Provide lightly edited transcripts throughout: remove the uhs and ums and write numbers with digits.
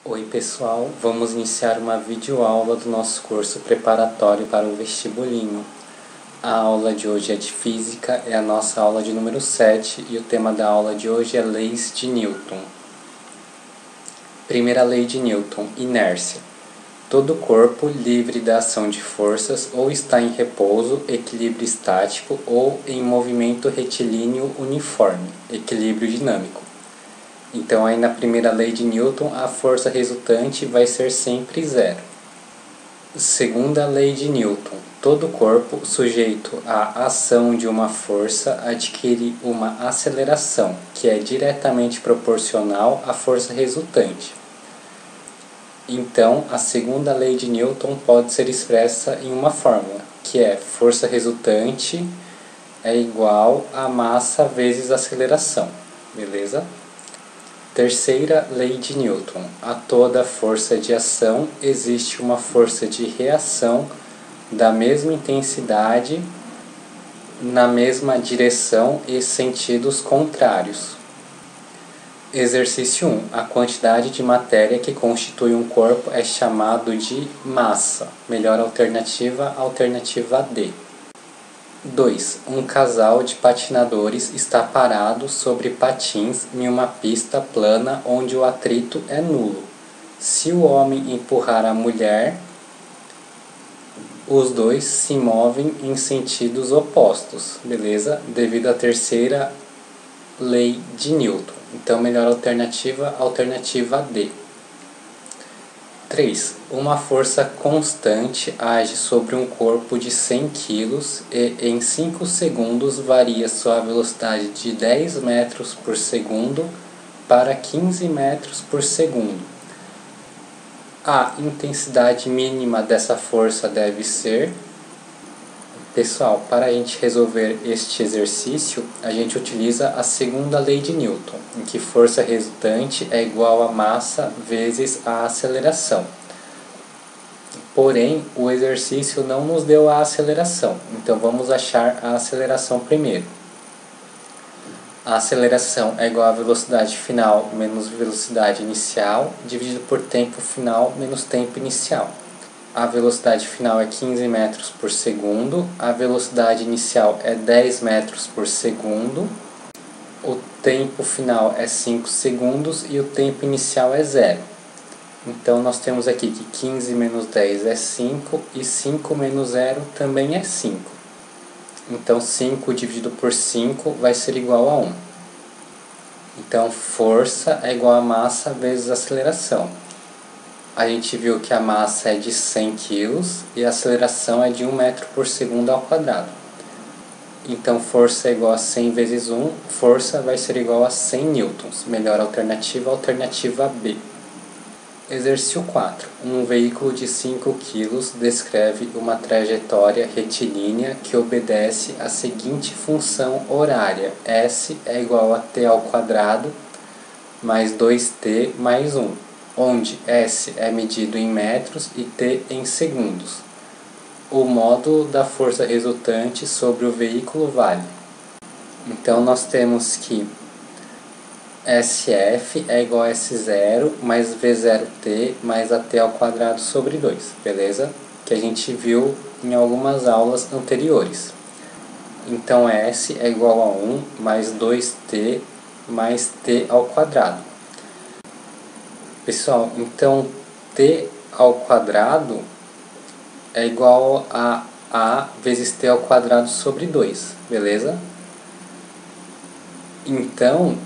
Oi pessoal, vamos iniciar uma videoaula do nosso curso preparatório para o vestibulinho. A aula de hoje é de Física, é a nossa aula de número 7 e o tema da aula de hoje é Leis de Newton. Primeira lei de Newton, inércia. Todo corpo livre da ação de forças ou está em repouso, equilíbrio estático, ou em movimento retilíneo uniforme, equilíbrio dinâmico. Então, aí na primeira lei de Newton, a força resultante vai ser sempre zero. Segunda lei de Newton, todo corpo sujeito à ação de uma força adquire uma aceleração, que é diretamente proporcional à força resultante. Então, a segunda lei de Newton pode ser expressa em uma fórmula, que é força resultante é igual a massa vezes aceleração, beleza? Terceira lei de Newton. A toda força de ação existe uma força de reação da mesma intensidade, na mesma direção e sentidos contrários. Exercício 1. A quantidade de matéria que constitui um corpo é chamado de massa. Melhor alternativa, alternativa D. 2. Um casal de patinadores está parado sobre patins em uma pista plana onde o atrito é nulo. Se o homem empurrar a mulher, os dois se movem em sentidos opostos, beleza? Devido à terceira lei de Newton. Então, melhor alternativa, alternativa D. 3. Uma força constante age sobre um corpo de 100 kg e em 5 segundos varia sua velocidade de 10 metros por segundo para 15 metros por segundo. A intensidade mínima dessa força deve ser... Pessoal, para a gente resolver este exercício, a gente utiliza a segunda lei de Newton, em que força resultante é igual a massa vezes a aceleração. Porém, o exercício não nos deu a aceleração, então vamos achar a aceleração primeiro. A aceleração é igual a velocidade final menos velocidade inicial, dividido por tempo final menos tempo inicial. A velocidade final é 15 metros por segundo, a velocidade inicial é 10 metros por segundo, o tempo final é 5 segundos e o tempo inicial é 0. Então, nós temos aqui que 15 menos 10 é 5 e 5 menos 0 também é 5. Então, 5 dividido por 5 vai ser igual a 1. Então, força é igual a massa vezes aceleração. A gente viu que a massa é de 100 kg e a aceleração é de 1 metro por segundo ao quadrado. Então, força é igual a 100 vezes 1, força vai ser igual a 100 newtons. Melhor alternativa, alternativa B. Exercício 4. Um veículo de 5 kg descreve uma trajetória retilínea que obedece à seguinte função horária. S é igual a t ao quadrado mais 2t mais 1. Onde S é medido em metros e T em segundos. O módulo da força resultante sobre o veículo vale. Então, nós temos que SF é igual a S0 mais V0T mais AT ao quadrado sobre 2, beleza? Que a gente viu em algumas aulas anteriores. Então, S é igual a 1 mais 2T mais T ao quadrado. Pessoal, então t ao quadrado é igual a A vezes t ao quadrado sobre 2, beleza? Então,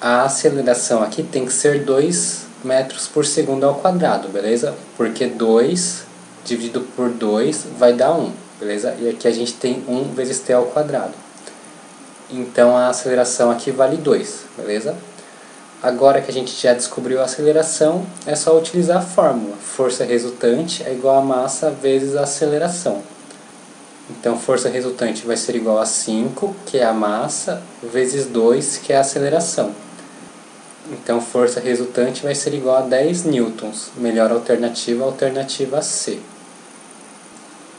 a aceleração aqui tem que ser 2 metros por segundo ao quadrado, beleza? Porque 2 dividido por 2 vai dar 1, beleza? E aqui a gente tem 1 vezes t ao quadrado. Então, a aceleração aqui vale 2, beleza? Agora que a gente já descobriu a aceleração, é só utilizar a fórmula. Força resultante é igual a massa vezes a aceleração. Então, força resultante vai ser igual a 5, que é a massa, vezes 2, que é a aceleração. Então, força resultante vai ser igual a 10 newtons. Melhor alternativa, alternativa C.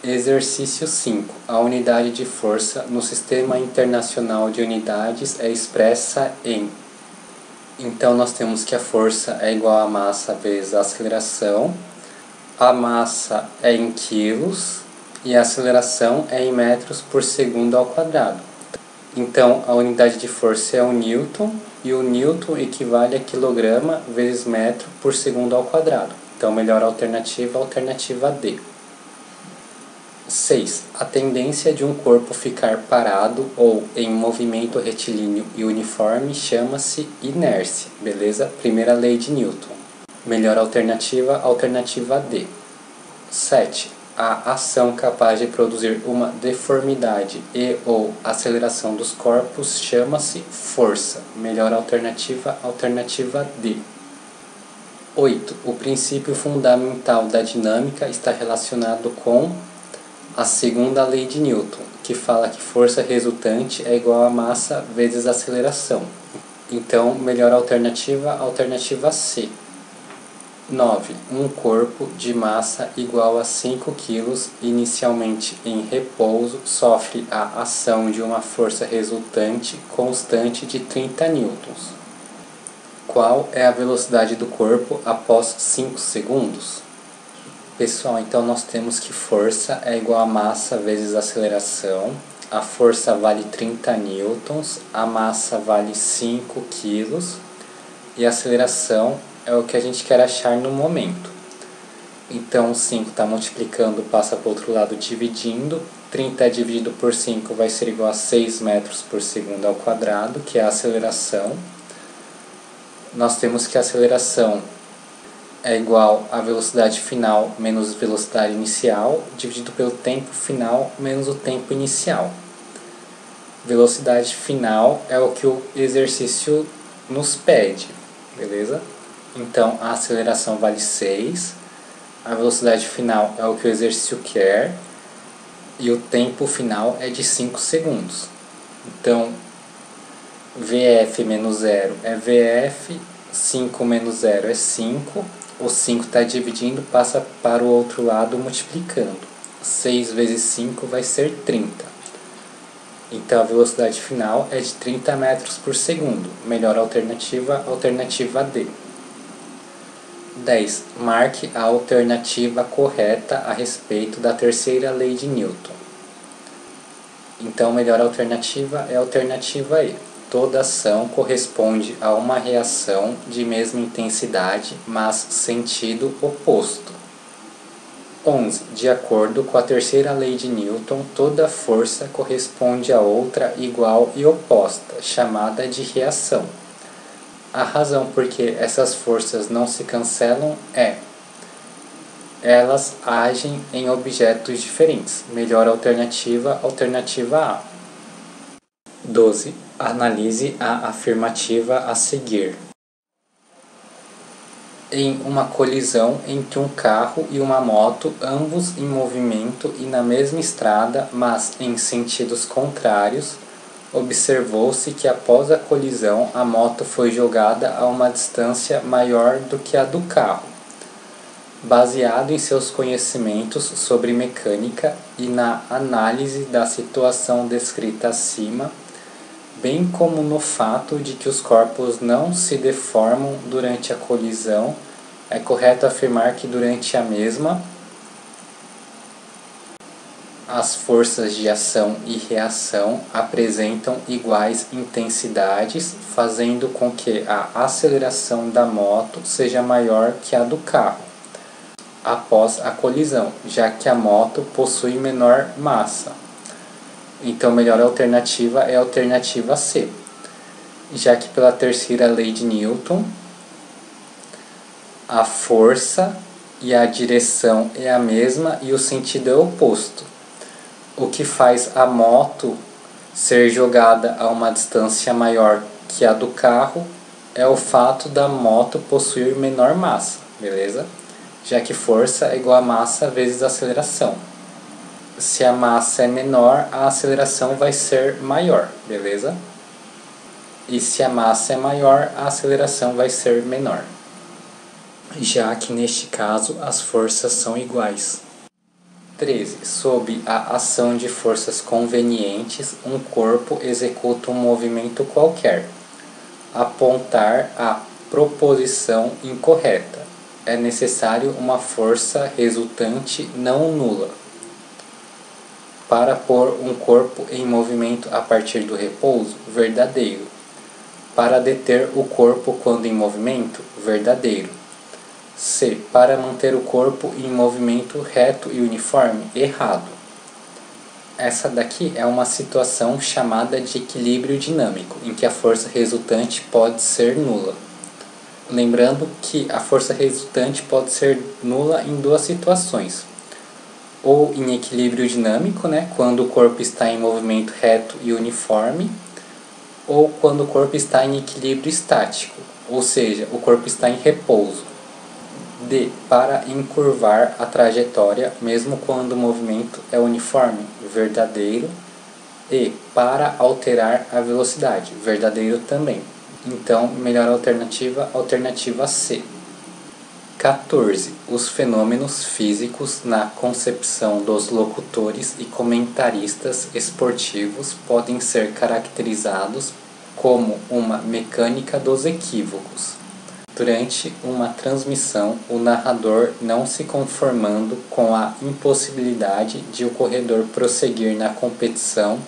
Exercício 5. A unidade de força no Sistema Internacional de Unidades é expressa em Então nós temos que a força é igual a massa vezes a aceleração. A massa é em quilos e a aceleração é em metros por segundo ao quadrado. Então a unidade de força é o newton e o newton equivale a quilograma vezes metro por segundo ao quadrado. Então melhor alternativa, alternativa D. 6. A tendência de um corpo ficar parado ou em movimento retilíneo e uniforme chama-se inércia, beleza? Primeira lei de Newton. Melhor alternativa, alternativa D. 7. A ação capaz de produzir uma deformidade e ou aceleração dos corpos chama-se força. Melhor alternativa, alternativa D. 8. O princípio fundamental da dinâmica está relacionado com a segunda lei de Newton, que fala que força resultante é igual a massa vezes aceleração. Então, melhor alternativa, alternativa C. 9. Um corpo de massa igual a 5 kg inicialmente em repouso sofre a ação de uma força resultante constante de 30 newtons. Qual é a velocidade do corpo após 5 segundos? Pessoal, então nós temos que força é igual a massa vezes aceleração. A força vale 30 newtons, a massa vale 5 quilos e a aceleração é o que a gente quer achar no momento. Então 5 está multiplicando, passa para o outro lado dividindo. 30 dividido por 5 vai ser igual a 6 metros por segundo ao quadrado, que é a aceleração. Nós temos que a aceleração é igual a velocidade final menos velocidade inicial, dividido pelo tempo final menos o tempo inicial. Velocidade final é o que o exercício nos pede, beleza? Então, a aceleração vale 6, a velocidade final é o que o exercício quer, e o tempo final é de 5 segundos. Então, VF menos 0 é VF, 5 menos 0 é 5, o 5 está dividindo, passa para o outro lado multiplicando. 6 vezes 5 vai ser 30. Então a velocidade final é de 30 metros por segundo. Melhor alternativa, alternativa D. 10. Marque a alternativa correta a respeito da terceira lei de Newton. Então melhor alternativa é a alternativa E. Toda ação corresponde a uma reação de mesma intensidade, mas sentido oposto. 11. De acordo com a terceira lei de Newton, toda força corresponde a outra igual e oposta, chamada de reação. A razão por que essas forças não se cancelam é: elas agem em objetos diferentes. Melhor alternativa, alternativa A. 12. Analise a afirmativa a seguir. Em uma colisão entre um carro e uma moto, ambos em movimento e na mesma estrada, mas em sentidos contrários, observou-se que após a colisão a moto foi jogada a uma distância maior do que a do carro. Baseado em seus conhecimentos sobre mecânica e na análise da situação descrita acima, bem como no fato de que os corpos não se deformam durante a colisão, é correto afirmar que durante a mesma, as forças de ação e reação apresentam iguais intensidades, fazendo com que a aceleração da moto seja maior que a do carro após a colisão, já que a moto possui menor massa. Então, a melhor alternativa é a alternativa C, já que pela terceira lei de Newton, a força e a direção é a mesma e o sentido é oposto. O que faz a moto ser jogada a uma distância maior que a do carro é o fato da moto possuir menor massa, beleza? Já que força é igual a massa vezes aceleração. Se a massa é menor, a aceleração vai ser maior, beleza? E se a massa é maior, a aceleração vai ser menor, já que neste caso as forças são iguais. 13. Sob a ação de forças convenientes, um corpo executa um movimento qualquer. apontar a proposição incorreta. É necessário uma força resultante não nula. Para pôr um corpo em movimento a partir do repouso, verdadeiro. Para deter o corpo quando em movimento, verdadeiro. C. Para manter o corpo em movimento reto e uniforme, errado. Essa daqui é uma situação chamada de equilíbrio dinâmico, em que a força resultante pode ser nula. Lembrando que a força resultante pode ser nula em duas situações. Ou em equilíbrio dinâmico, quando o corpo está em movimento reto e uniforme, ou quando o corpo está em equilíbrio estático, ou seja, o corpo está em repouso. D. Para encurvar a trajetória, mesmo quando o movimento é uniforme, verdadeiro. E. Para alterar a velocidade, verdadeiro também. Então, melhor alternativa, alternativa C. 14. Os fenômenos físicos na concepção dos locutores e comentaristas esportivos podem ser caracterizados como uma mecânica dos equívocos. Durante uma transmissão, o narrador, não se conformando com a impossibilidade de o corredor prosseguir na competição,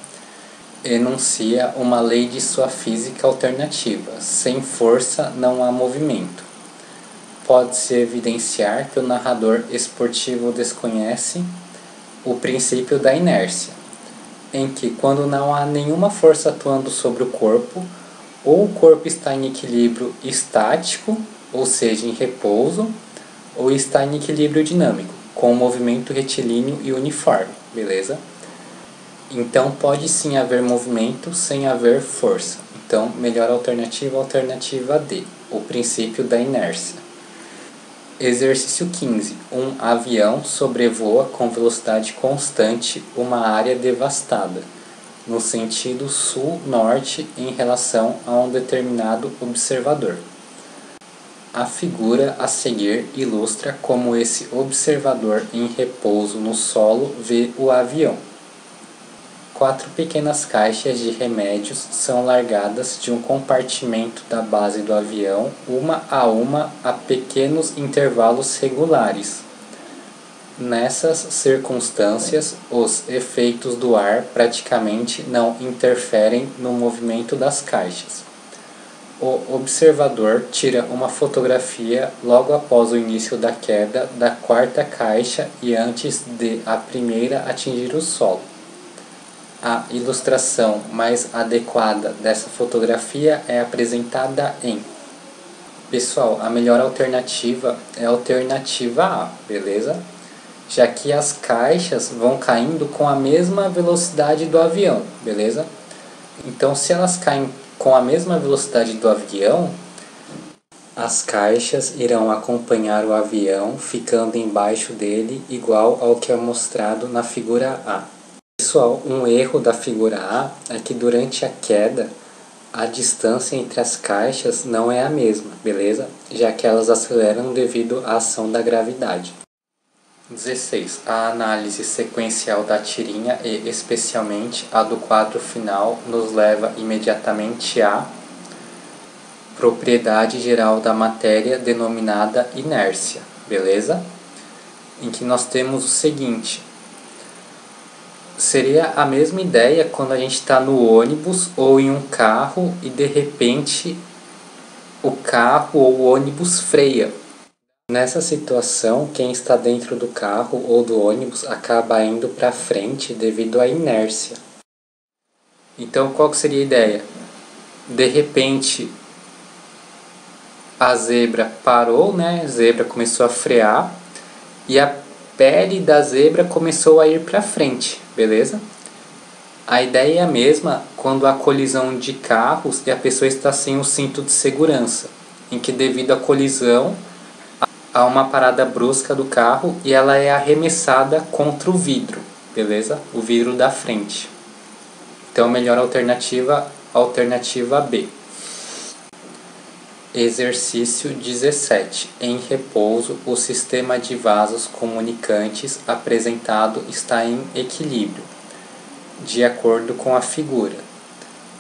enuncia uma lei de sua física alternativa: sem força não há movimento. Pode-se evidenciar que o narrador esportivo desconhece o princípio da inércia, em que, quando não há nenhuma força atuando sobre o corpo, ou o corpo está em equilíbrio estático, ou seja, em repouso, ou está em equilíbrio dinâmico, com movimento retilíneo e uniforme, beleza? Então pode sim haver movimento sem haver força. Então, melhor alternativa, alternativa D, o princípio da inércia. Exercício 15. Um avião sobrevoa com velocidade constante uma área devastada, no sentido sul-norte em relação a um determinado observador. A figura a seguir ilustra como esse observador em repouso no solo vê o avião. 4 pequenas caixas de remédios são largadas de um compartimento da base do avião, uma a pequenos intervalos regulares. Nessas circunstâncias, os efeitos do ar praticamente não interferem no movimento das caixas. O observador tira uma fotografia logo após o início da queda da 4ª caixa e antes de a primeira atingir o solo. A ilustração mais adequada dessa fotografia é apresentada em... Pessoal, a melhor alternativa é a alternativa A, beleza? Já que as caixas vão caindo com a mesma velocidade do avião, beleza? Então, se elas caem com a mesma velocidade do avião, as caixas irão acompanhar o avião, ficando embaixo dele, igual ao que é mostrado na figura A. Pessoal, um erro da figura A é que durante a queda, a distância entre as caixas não é a mesma, beleza? Já que elas aceleram devido à ação da gravidade. 16. A análise sequencial da tirinha e, especialmente, a do quadro final, nos leva imediatamente à propriedade geral da matéria denominada inércia, beleza? Em que nós temos o seguinte: seria a mesma ideia quando a gente está no ônibus ou em um carro e de repente o carro ou o ônibus freia. Nessa situação, quem está dentro do carro ou do ônibus acaba indo para frente devido à inércia. Então, qual que seria a ideia? De repente, a zebra parou, A zebra começou a frear e a pele da zebra começou a ir para frente, beleza? A ideia é a mesma quando há colisão de carros e a pessoa está sem o cinto de segurança, em que devido à colisão há uma parada brusca do carro e ela é arremessada contra o vidro, beleza? O vidro da frente. Então, melhor alternativa, alternativa B. Exercício 17. Em repouso, o sistema de vasos comunicantes apresentado está em equilíbrio, de acordo com a figura.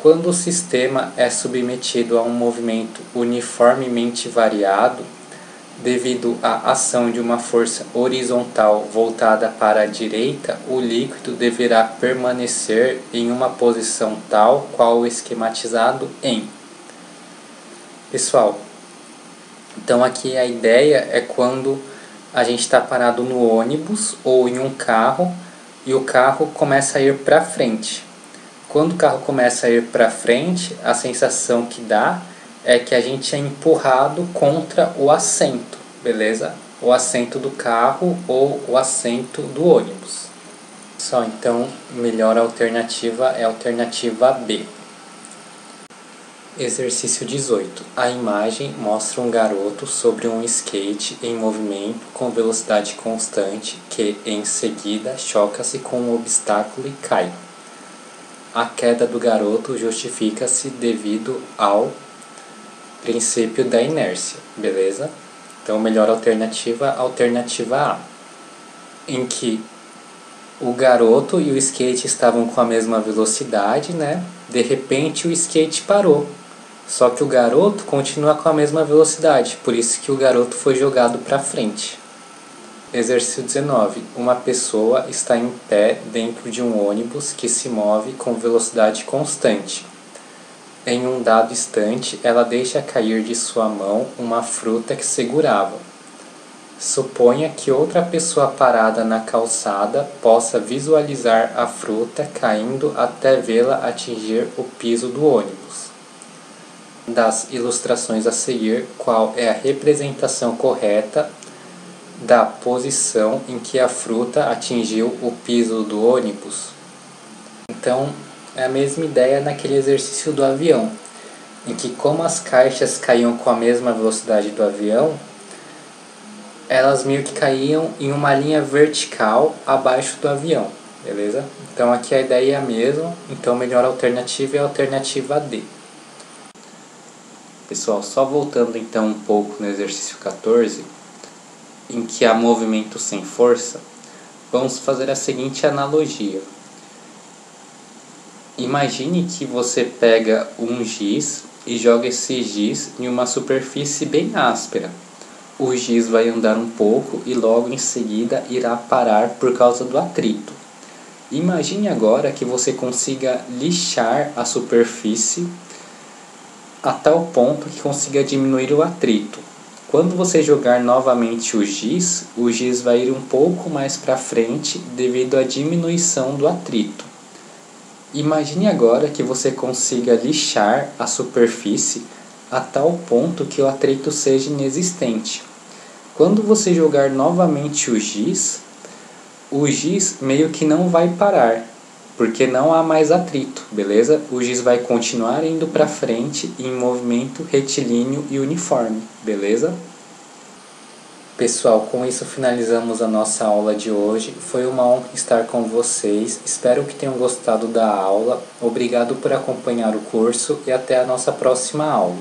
Quando o sistema é submetido a um movimento uniformemente variado, devido à ação de uma força horizontal voltada para a direita, o líquido deverá permanecer em uma posição tal qual esquematizado em. Pessoal, então aqui a ideia é quando a gente está parado no ônibus ou em um carro e o carro começa a ir para frente. Quando o carro começa a ir para frente, a sensação que dá é que a gente é empurrado contra o assento, beleza? O assento do carro ou o assento do ônibus. Só então, melhor alternativa é a alternativa B. Exercício 18. A imagem mostra um garoto sobre um skate em movimento com velocidade constante que, em seguida, choca-se com um obstáculo e cai. A queda do garoto justifica-se devido ao princípio da inércia, beleza? Então, melhor alternativa, alternativa A, em que o garoto e o skate estavam com a mesma velocidade, né? De repente o skate parou, só que o garoto continua com a mesma velocidade, por isso que o garoto foi jogado para frente. Exercício 19. Uma pessoa está em pé dentro de um ônibus que se move com velocidade constante. Em um dado instante, ela deixa cair de sua mão uma fruta que segurava. Suponha que outra pessoa parada na calçada possa visualizar a fruta caindo até vê-la atingir o piso do ônibus. Das ilustrações a seguir, qual é a representação correta da posição em que a fruta atingiu o piso do ônibus? Então, é a mesma ideia naquele exercício do avião, em que como as caixas caíam com a mesma velocidade do avião, elas meio que caíam em uma linha vertical abaixo do avião, beleza? Então aqui a ideia é a mesma, então a melhor alternativa é a alternativa D. Pessoal, só voltando então um pouco no exercício 14, em que há movimento sem força, vamos fazer a seguinte analogia. Imagine que você pega um giz e joga esse giz em uma superfície bem áspera. O giz vai andar um pouco e logo em seguida irá parar por causa do atrito. Imagine agora que você consiga lixar a superfície a tal ponto que consiga diminuir o atrito. Quando você jogar novamente o giz vai ir um pouco mais para frente devido à diminuição do atrito. Imagine agora que você consiga lixar a superfície a tal ponto que o atrito seja inexistente. Quando você jogar novamente o giz meio que não vai parar, porque não há mais atrito, beleza? O giz vai continuar indo para frente em movimento retilíneo e uniforme, beleza? Pessoal, com isso finalizamos a nossa aula de hoje. Foi uma honra estar com vocês. Espero que tenham gostado da aula. Obrigado por acompanhar o curso e até a nossa próxima aula.